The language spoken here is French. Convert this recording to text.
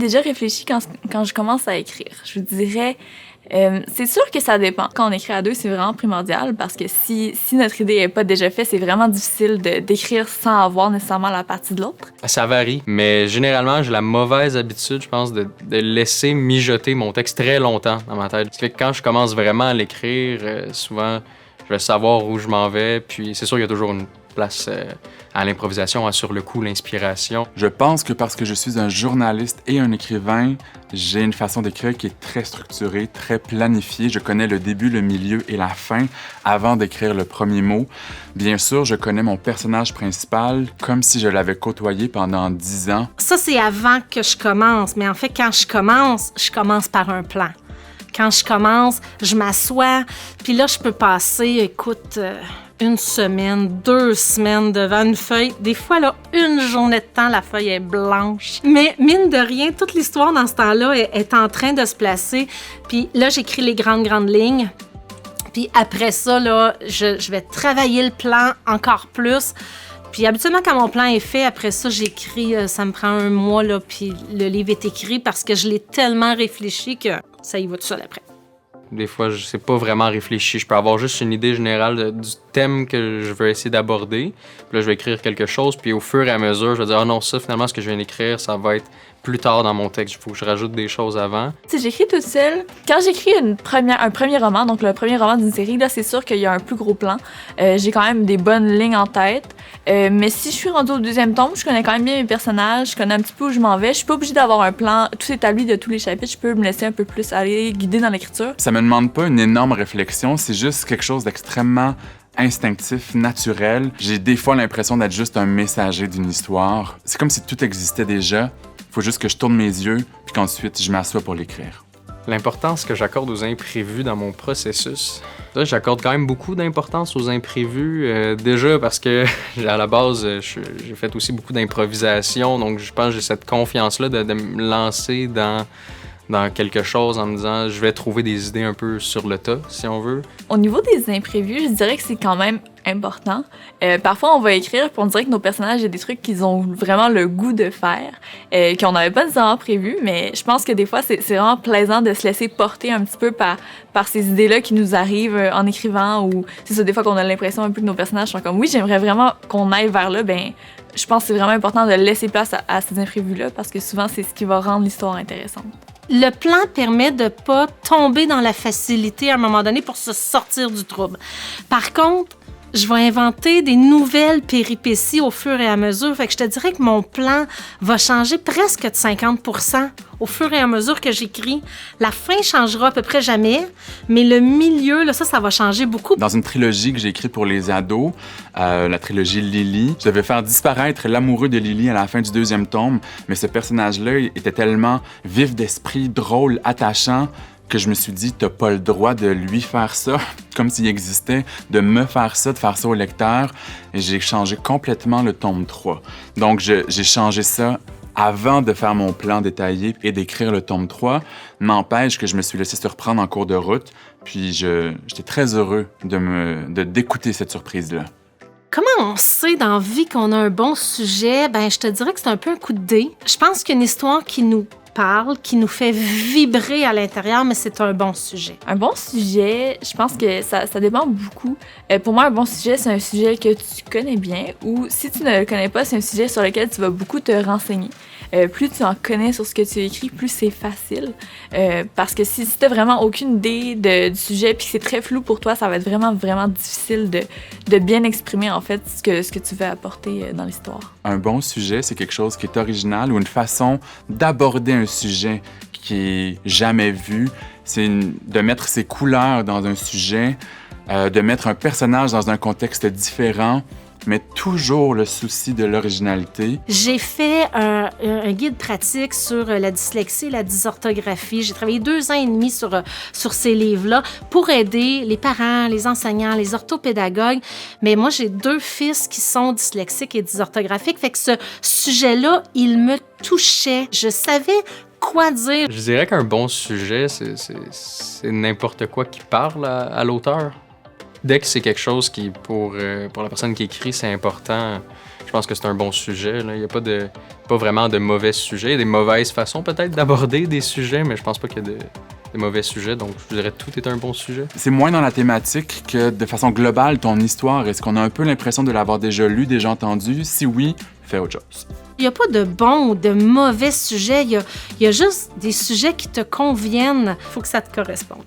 déjà réfléchi quand je commence à écrire. Je vous dirais, c'est sûr que ça dépend. Quand on écrit à deux, c'est vraiment primordial parce que si notre idée n'est pas déjà faite, c'est vraiment difficile d'écrire sans avoir nécessairement la partie de l'autre. Ça varie, mais généralement, j'ai la mauvaise habitude, je pense, de laisser mijoter mon texte très longtemps dans ma tête. Ce qui fait que quand je commence vraiment à l'écrire, souvent, je vais savoir où je m'en vais, puis c'est sûr qu'il y a toujours une place à l'improvisation, sur le coup, l'inspiration. Je pense que parce que je suis un journaliste et un écrivain, j'ai une façon d'écrire qui est très structurée, très planifiée. Je connais le début, le milieu et la fin avant d'écrire le premier mot. Bien sûr, je connais mon personnage principal comme si je l'avais côtoyé pendant 10 ans. Ça, c'est avant que je commence. Mais en fait, quand je commence par un plan. Quand je commence, je m'assois, puis là, je peux passer, écoute, 1 semaine, 2 semaines devant une feuille. Des fois, là, 1 journée de temps, la feuille est blanche. Mais mine de rien, toute l'histoire dans ce temps-là est en train de se placer. Puis là, j'écris les grandes lignes. Puis après ça, là, je vais travailler le plan encore plus. Puis habituellement, quand mon plan est fait, après ça, j'écris, ça me prend 1 mois, là, puis le livre est écrit parce que je l'ai tellement réfléchi que ça y va tout seul après. Des fois, je sais pas vraiment réfléchir. Je peux avoir juste une idée générale du thème que je veux essayer d'aborder. Puis là, je vais écrire quelque chose, puis au fur et à mesure, je vais dire « Ah non, ça, finalement, ce que je viens d'écrire, ça va être plus tard dans mon texte. Il faut que je rajoute des choses avant. » Tu sais, j'écris toute seule. Quand j'écris un premier roman, donc le premier roman d'une série, là, c'est sûr qu'il y a un plus gros plan. J'ai quand même des bonnes lignes en tête. Mais si je suis rendue au 2e tome, je connais quand même bien mes personnages, je connais un petit peu où je m'en vais. Je suis pas obligée d'avoir un plan tout établi de tous les chapitres. Je peux me laisser un peu plus aller guider dans l'écriture. Ça me demande pas une énorme réflexion, c'est juste quelque chose d'extrêmement instinctif, naturel. J'ai des fois l'impression d'être juste un messager d'une histoire. C'est comme si tout existait déjà. Il faut juste que je tourne mes yeux, puis qu'ensuite je m'assois pour l'écrire. L'importance que j'accorde aux imprévus dans mon processus. Là, j'accorde quand même beaucoup d'importance aux imprévus. Déjà parce que, à la base, j'ai fait aussi beaucoup d'improvisation. Donc, je pense que j'ai cette confiance-là de me lancer dans quelque chose en me disant je vais trouver des idées un peu sur le tas, si on veut. Au niveau des imprévus, je dirais que c'est quand même important. Parfois, on va écrire puis on dirait que nos personnages, il y a des trucs qu'ils ont vraiment le goût de faire, qu'on n'avait pas nécessairement prévu, mais je pense que des fois, c'est vraiment plaisant de se laisser porter un petit peu par ces idées-là qui nous arrivent en écrivant, ou c'est ça, des fois qu'on a l'impression un peu que nos personnages sont comme « oui, j'aimerais vraiment qu'on aille vers là », ben je pense que c'est vraiment important de laisser place à ces imprévus-là parce que souvent, c'est ce qui va rendre l'histoire intéressante. Le plan permet de pas tomber dans la facilité à un moment donné pour se sortir du trouble. Par contre, je vais inventer des nouvelles péripéties au fur et à mesure. Fait que je te dirais que mon plan va changer presque de 50% au fur et à mesure que j'écris. La fin changera à peu près jamais, mais le milieu, là, ça va changer beaucoup. Dans une trilogie que j'ai écrite pour les ados, la trilogie Lily, je devais faire disparaître l'amoureux de Lily à la fin du 2e tome, mais ce personnage-là était tellement vif d'esprit, drôle, attachant, que je me suis dit, t'as pas le droit de lui faire ça, comme s'il existait, de me faire ça, de faire ça au lecteur. Et j'ai changé complètement le tome 3. Donc, j'ai changé ça avant de faire mon plan détaillé et d'écrire le tome 3. N'empêche que je me suis laissé surprendre en cours de route, puis j'étais très heureux d'écouter cette surprise-là. Comment on sait dans la vie qu'on a un bon sujet? Ben, je te dirais que c'est un peu un coup de dé. Je pense qu'une histoire qui nous parle, qui nous fait vibrer à l'intérieur, mais c'est un bon sujet. Un bon sujet, je pense que ça dépend beaucoup. Pour moi, un bon sujet, c'est un sujet que tu connais bien, ou si tu ne le connais pas, c'est un sujet sur lequel tu vas beaucoup te renseigner. Plus tu en connais sur ce que tu écris, plus c'est facile. Parce que si tu n'as vraiment aucune idée du sujet puis que c'est très flou pour toi, ça va être vraiment, vraiment difficile de bien exprimer en fait ce que tu veux apporter dans l'histoire. Un bon sujet, c'est quelque chose qui est original ou une façon d'aborder un sujet qui est jamais vu. C'est de mettre ses couleurs dans un sujet, de mettre un personnage dans un contexte différent, mais toujours le souci de l'originalité. J'ai fait un guide pratique sur la dyslexie et la dysorthographie. J'ai travaillé 2 ans et demi sur ces livres-là pour aider les parents, les enseignants, les orthopédagogues. Mais moi, j'ai 2 fils qui sont dyslexiques et dysorthographiques. Fait que ce sujet-là, il me touchait. Je savais quoi dire. Je dirais qu'un bon sujet, c'est n'importe quoi qui parle à l'auteur. Dès que c'est quelque chose qui, pour la personne qui écrit, c'est important, je pense que c'est un bon sujet. Là. Il n'y a pas de pas vraiment de mauvais sujets. Il y a des mauvaises façons peut-être d'aborder des sujets, mais je pense pas qu'il y a des mauvais sujets. Donc, je dirais que tout est un bon sujet. C'est moins dans la thématique que de façon globale, ton histoire. Est-ce qu'on a un peu l'impression de l'avoir déjà lu, déjà entendu? Si oui, fais autre chose. Il n'y a pas de bon ou de mauvais sujets. Il y a juste des sujets qui te conviennent. Il faut que ça te corresponde.